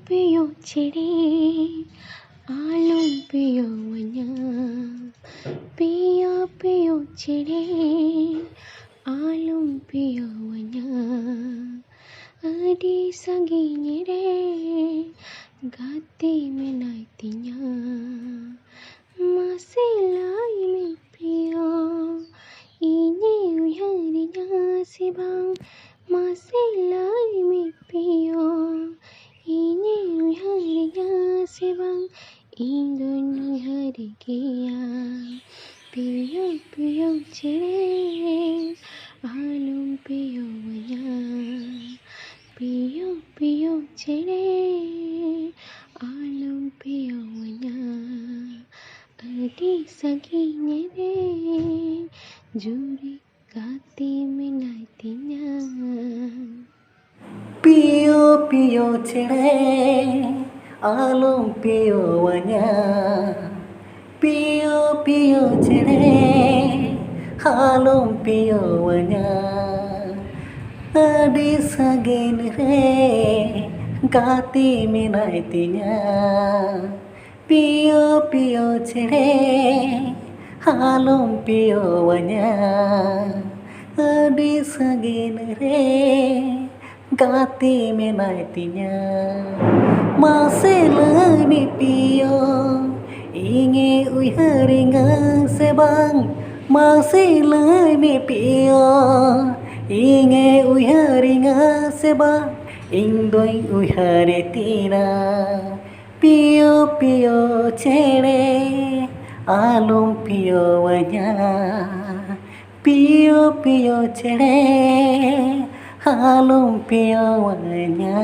पियो चेड़े आलम पियो वन्या पियो पियो चेड़े आलम पियो वन्या अडी संगीने रे गाते में नाइतिया मासे लाई में पियो इने उयहरिया सिबां मासे लाई में पियो इने उयहरिया सिबां इंदुन उयहरि गया पियो पियो चेड़े आलम पियो वन्या पियो पियो चेड़े आलम पियो वन्या अडी संगीने रे जुड़ी गाते में नाइतिया पियो पियो चेड़े आलम पियो वन्या पियो पियो चेड़े आलम पियो वन्या अडी सगेन रे गाते में नाइतिया पियो पियो चेड़े आलम पियो वन्या अडी सगेन रे गाते में नाइतिया मासे लाई में पियो इंगे उयहरिंगा सेबां मासे लाई में पियो इंगे उयहरिंगा सेबां इंदोई उयहरे तीना पियो पियो चेड़े आलम पियो वन्या पियो पियो चेड़े आलम पियो वन्या।